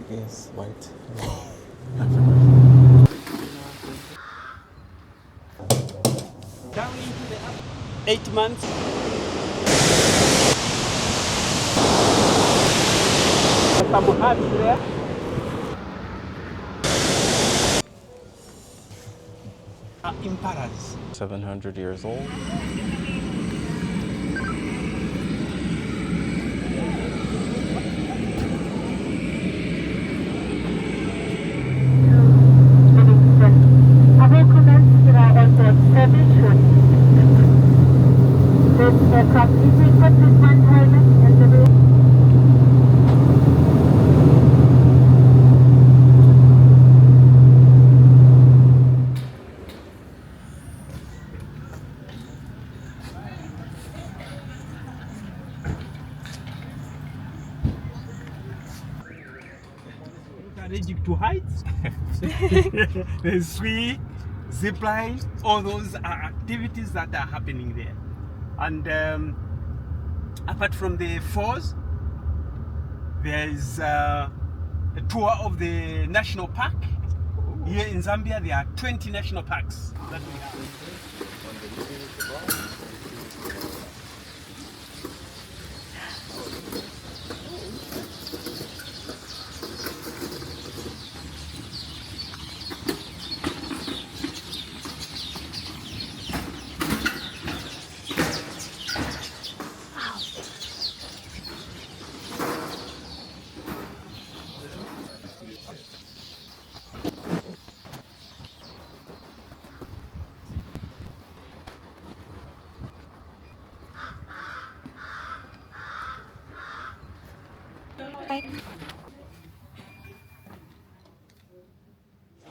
Yes, white. Down into the 8 months. Some herbs there. Imparas. 700 years old. Livingstone. Other comments that are also established this aircraft is equipped with one pilot and the rear. Allergic to heights. There's free zip line, all those are activities that are happening there. And apart from the falls, there is a tour of the national park. Here in Zambia, there are 20 national parks that we have.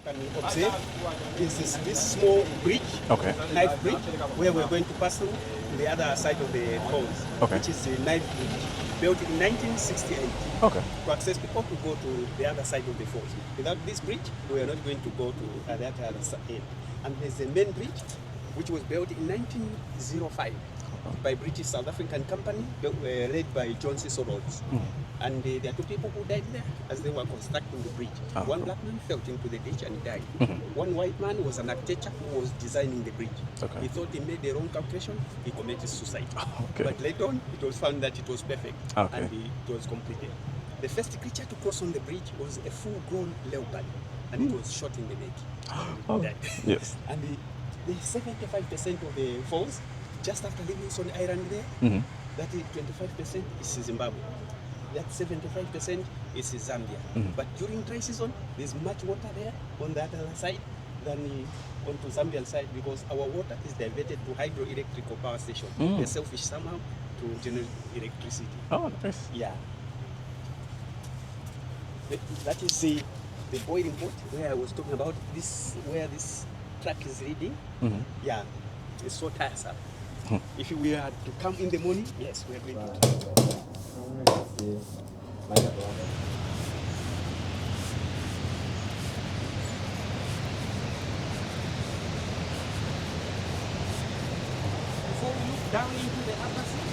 Can observe this small bridge, Okay. knife bridge, where we're going to pass through to the other side of the falls, Okay. which is the knife bridge, built in 1968 Okay. to access people to go to the other side of the falls. Without this bridge, we are not going to go to the other side. And there's a main bridge, which was built in 1905 by British South African company, led by John Cecil Rhodes. And there are two people who died there as they were constructing the bridge. One black man fell into the ditch and died. One white man was an architect who was designing the bridge. Okay. He thought he made the wrong calculation, he committed suicide. Okay. But later on, it was found that it was perfect Okay. and it was completed. The first creature to cross on the bridge was a full-grown leopard, and it was shot in the neck. Oh, Died. yes. And the 75% of the falls, just after Livingstone Island there, that is 25% is Zimbabwe. That 75% is Zambia. But during dry season, there's much water there on the other side than on the Zambian side, because our water is diverted to hydroelectrical power station. They're selfish somehow to generate electricity. Oh, nice. Yeah. That is the boiling pot where I was talking about, this, where this track is leading. Yeah, it's so tiresome. If we are to come in the morning, yes, we are going to. Before we look down into the upper sea,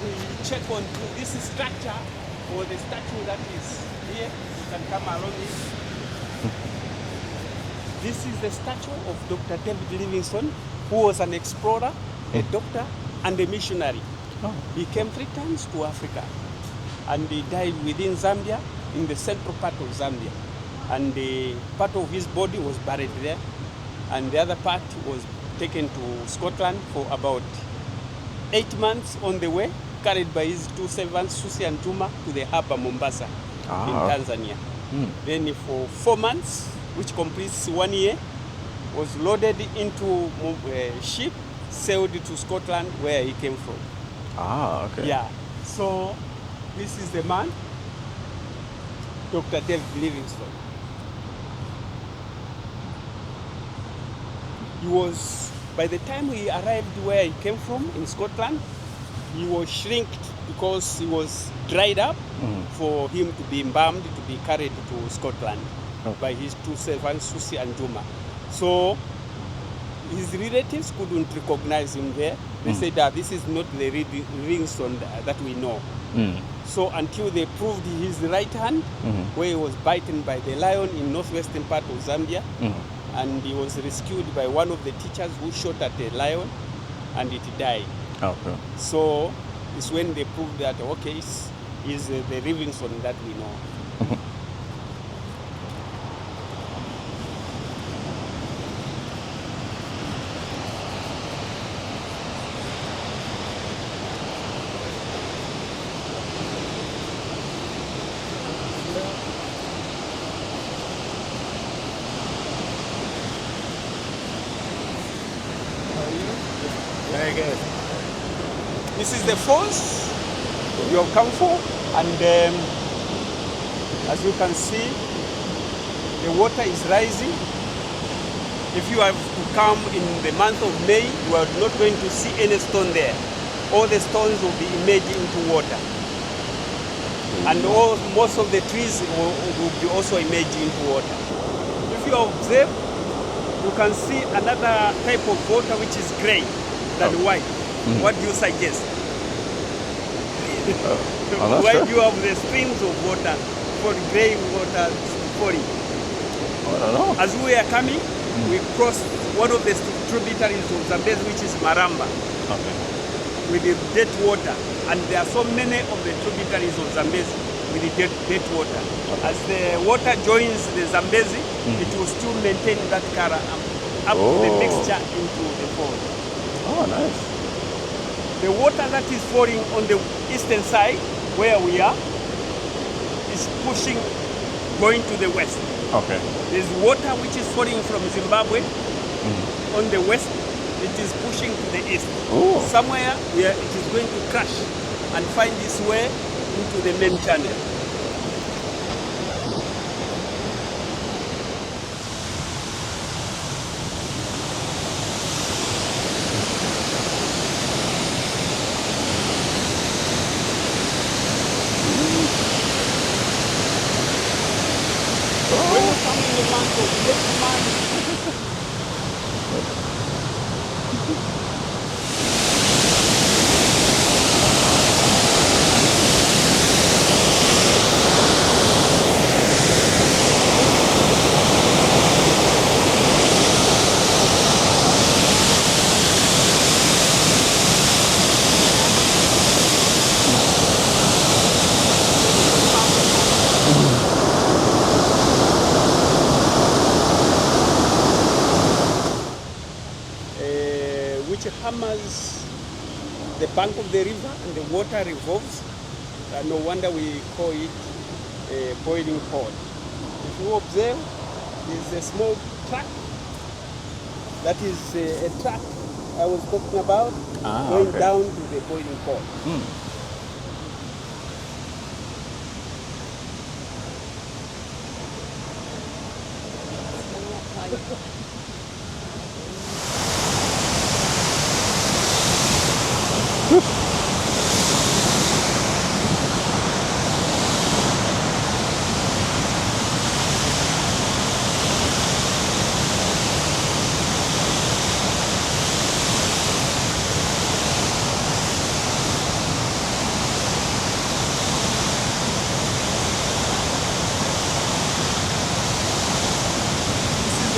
we check on this structure or the statue that is here. You can come along it. This is the statue of Dr. David Livingstone, who was an explorer, a doctor, and a missionary. He came 3 times to Africa, and he died within Zambia, in the central part of Zambia. And part of his body was buried there, and the other part was taken to Scotland for about 8 months on the way, carried by his 2 servants, Susi and Juma, to the harbor Mombasa in Tanzania. Then for 4 months, which completes 1 year, was loaded into a ship, sailed to Scotland, where he came from. Okay. Yeah. So this is the man, Dr. David Livingstone. He was, by the time he arrived where he came from in Scotland, he was shrinked because he was dried up for him to be embalmed, to be carried to Scotland by his 2 servants, Susi and Juma. So his relatives couldn't recognize him there. They said that this is not the Livingstone that we know. So until they proved his right hand, where he was bitten by the lion in northwestern part of Zambia, and he was rescued by one of the teachers who shot at the lion, and it died. Okay. So it's when they proved that, okay, he's the Livingstone that we know. Very good. This is the falls you have come for, and as you can see, the water is rising. If you have to come in the month of May, you are not going to see any stone there. All the stones will be emerging into water. And most of the trees will be also emerging into water. If you observe, you can see another type of water which is gray than white. What do you suggest? Why do you have the streams of water for gray water falling? I don't know. As we are coming, we crossed one of the tributaries of Zambezi, which is Maramba, with the dead water. And there are so many of the tributaries of Zambezi with the dead water. As the water joins the Zambezi, it will still maintain that color up to the mixture into the fall. Oh, nice. The water that is falling on the eastern side, where we are, is pushing, going to the west. Okay. There's water which is falling from Zimbabwe on the west. It is pushing to the east. Ooh. Somewhere where it is going to crash and find its way into the main channel. When you come in the month of next month, which hammers the bank of the river and the water revolves. No wonder we call it a boiling pot. If you observe, there's a small track. That is a track I was talking about, going down to the boiling pot.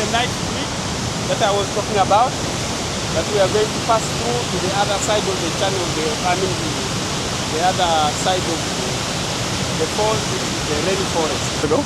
The night bridge that I was talking about, that we are going to pass through to the other side of the channel, the other side of the falls, which is the rainforest. To go?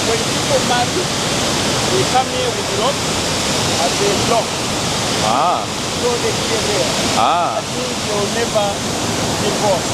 When people marry, they come here with ropes as a block. Ah. draw the clear there. Ah. I think they'll never divorce.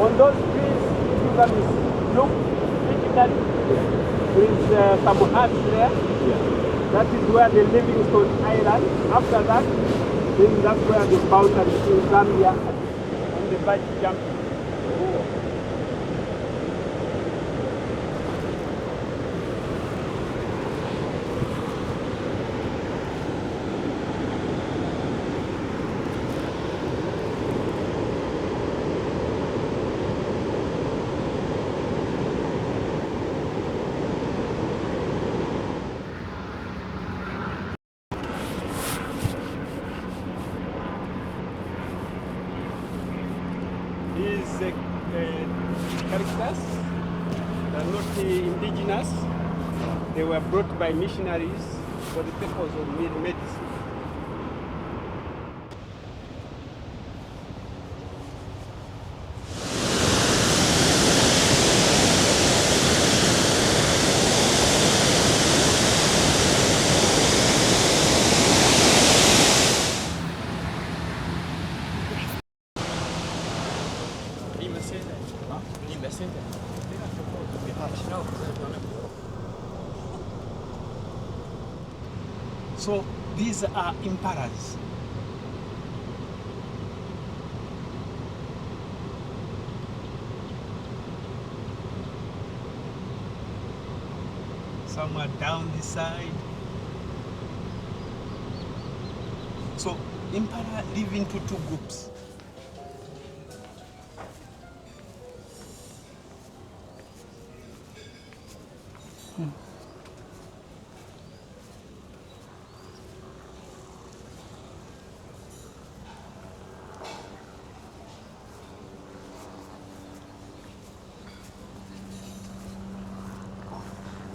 On those trees, if you can look critically, there is some huts there. That is where the Livingstone Island. After that, then that's where the boundary in Zambia and the bungee jumping. These characters, they are not indigenous. They were brought by missionaries for the purpose of medicine. So these are impalas. Some are down this side. So impala live into two groups.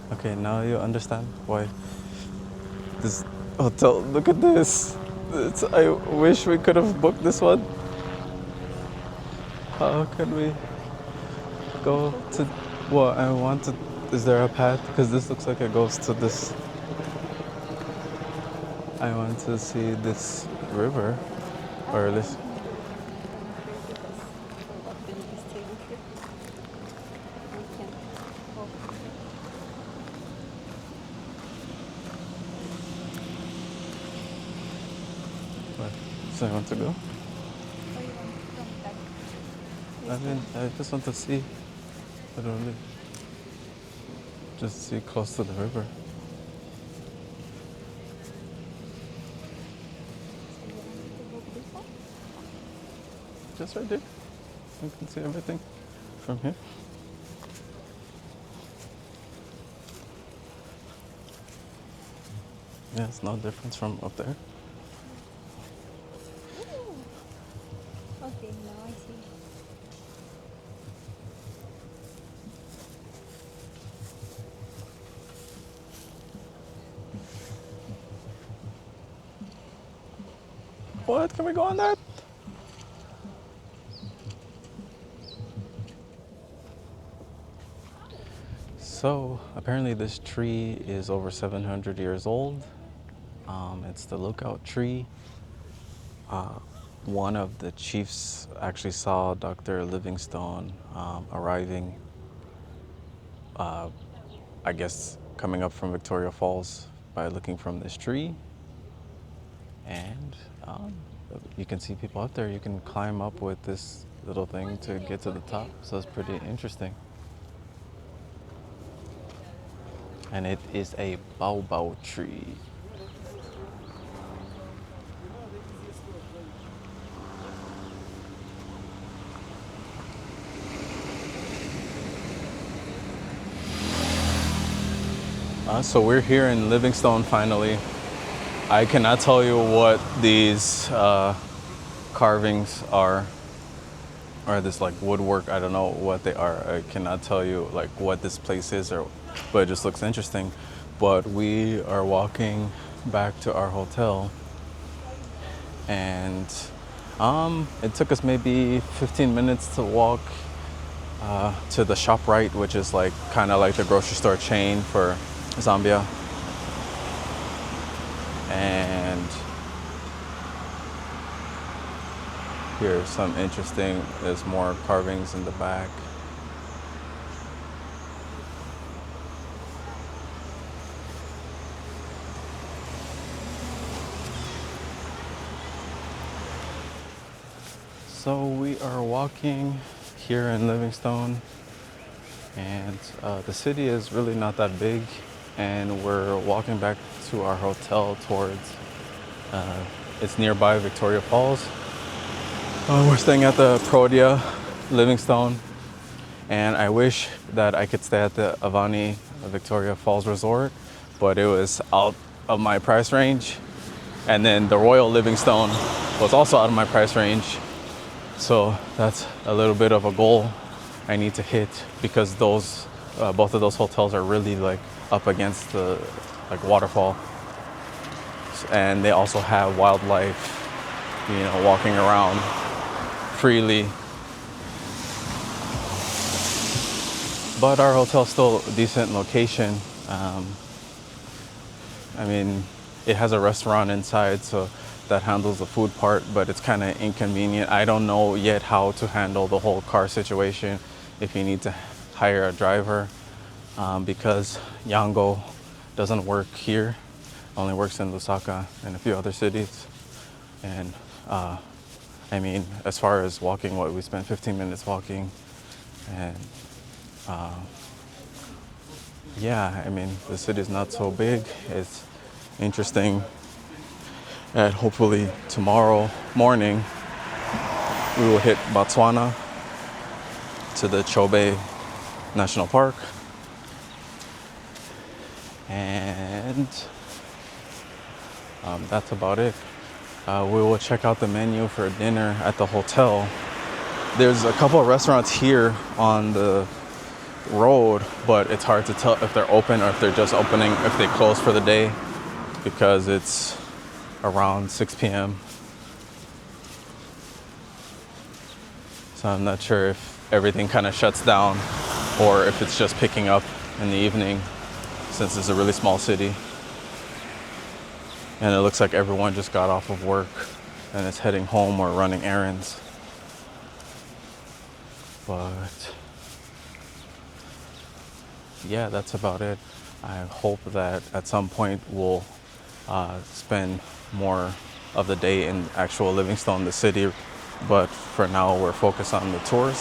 Okay, now you understand why this hotel. Look at this. I wish we could have booked this one. How can we go to what I wanted? Is there a path? Because this looks like it goes to this. I want to see this river, or this. What? So I want to go. I mean, I just want to see. I don't really. Just see close to the river. Just right there. You can see everything from here. Yeah, it's no difference from up there. Okay, now I see. What? Can we go on that? So apparently this tree is over 700 years old. It's the lookout tree. One of the chiefs actually saw Dr. Livingstone arriving, I guess coming up from Victoria Falls by looking from this tree. And you can see people up there. You can climb up with this little thing to get to the top. So it's pretty interesting. And it is a baobab tree. So we're here in Livingstone finally. I cannot tell you what these carvings are, or this like woodwork. I don't know what they are. I cannot tell you like what this place is, but it just looks interesting. But we are walking back to our hotel, and it took us maybe 15 minutes to walk to the ShopRite, which is like kind of like the grocery store chain for Zambia. And here's some interesting, there's more carvings in the back. So we are walking here in Livingstone, and the city is really not that big, and we're walking back to our hotel towards, it's nearby Victoria Falls. We're staying at the Protea Livingstone, and I wish that I could stay at the Avani Victoria Falls Resort, but it was out of my price range. And then the Royal Livingstone was also out of my price range. So that's a little bit of a goal I need to hit, because those both of those hotels are really like up against the like waterfall, and they also have wildlife, you know, walking around freely. But our hotel's still a decent location. I mean, it has a restaurant inside, so that handles the food part, but it's kind of inconvenient. I don't know yet how to handle the whole car situation, if you need to hire a driver, because Yango doesn't work here, only works in Lusaka and a few other cities. And I mean, as far as walking, we spent 15 minutes walking, and yeah, I mean, the city's not so big. It's interesting. And hopefully tomorrow morning we will hit Botswana to the Chobe National Park, and that's about it. We will check out the menu for dinner at the hotel. There's a couple of restaurants here on the road, but it's hard to tell if they're open or if they're just opening, if they close for the day, because it's around 6 p.m. So I'm not sure if everything kind of shuts down or if it's just picking up in the evening, since it's a really small city. And it looks like everyone just got off of work and is heading home or running errands. But yeah, that's about it. I hope that at some point we'll spend more of the day in actual Livingstone, the city. But for now, we're focused on the tours.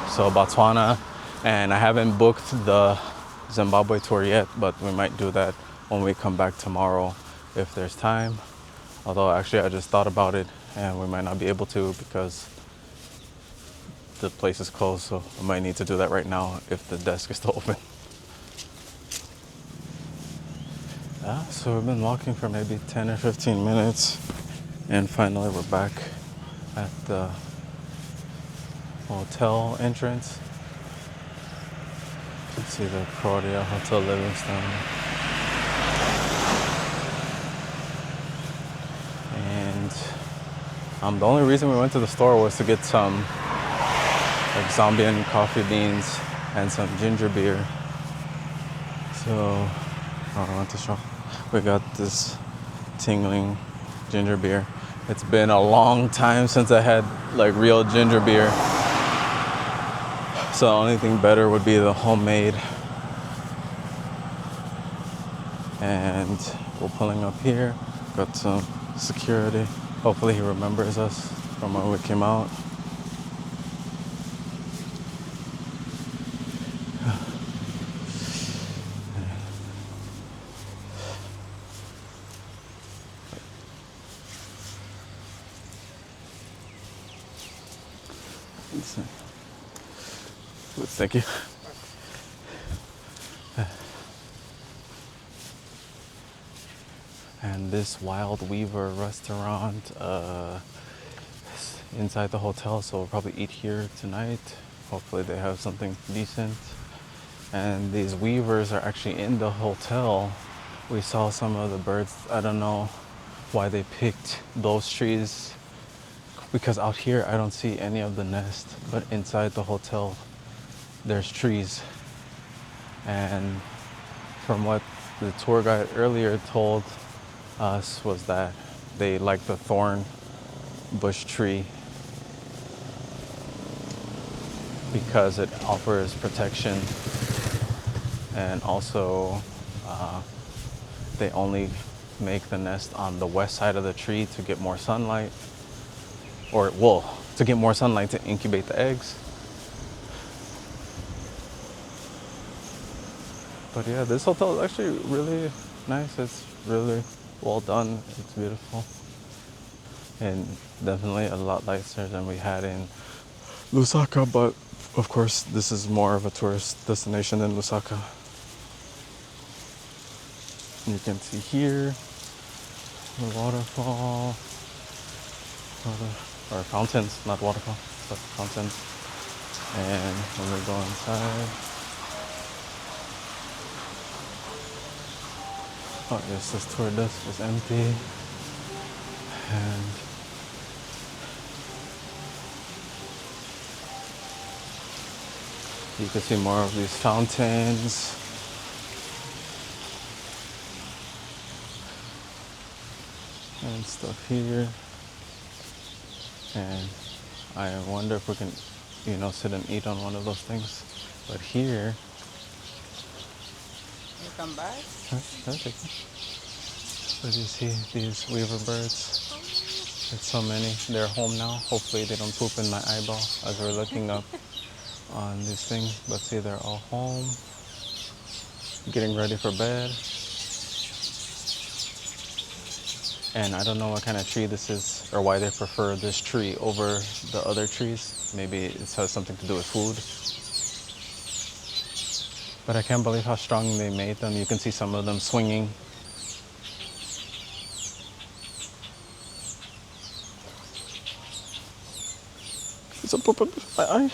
So Botswana, and I haven't booked the Zimbabwe tour yet, but we might do that when we come back tomorrow if there's time. Although actually I just thought about it and we might not be able to because the place is closed, so I might need to do that right now if the desk is still open. So we've been walking for maybe 10 or 15 minutes, and finally we're back at the hotel entrance. You can see the Protea Hotel Livingstone. And the only reason we went to the store was to get some like Zambian coffee beans and some ginger beer. So I want to show. We got this tingling ginger beer. It's been a long time since I had like real ginger beer. So the only thing better would be the homemade. And people pulling up here. Got some security. Hopefully he remembers us from when we came out. Thank you. And this Wild Weaver restaurant is inside the hotel, so we'll probably eat here tonight. Hopefully they have something decent. And these weavers are actually in the hotel. We saw some of the birds. I don't know why they picked those trees, because out here I don't see any of the nest, but inside the hotel there's trees. And from what the tour guide earlier told us was that they like the thorn bush tree because it offers protection, and also they only make the nest on the west side of the tree to get more sunlight, or well, to get more sunlight to incubate the eggs. But yeah, this hotel is actually really nice. It's really well done. It's beautiful. And definitely a lot nicer than we had in Lusaka. But of course, this is more of a tourist destination than Lusaka. You can see here the waterfall, or fountains, not waterfall, but fountains. And when we go inside, oh yes, this tour desk is empty. And you can see more of these fountains. And stuff here. And I wonder if we can, sit and eat on one of those things. But here, You come back? okay. So you see these weaver birds? There's so many. They're home now. Hopefully they don't poop in my eyeball as we're looking up on these things. But see, they're all home, getting ready for bed. And I don't know what kind of tree this is or why they prefer this tree over the other trees. Maybe it has something to do with food. But I can't believe how strong they made them. You can see some of them swinging. It's a poop in my eye.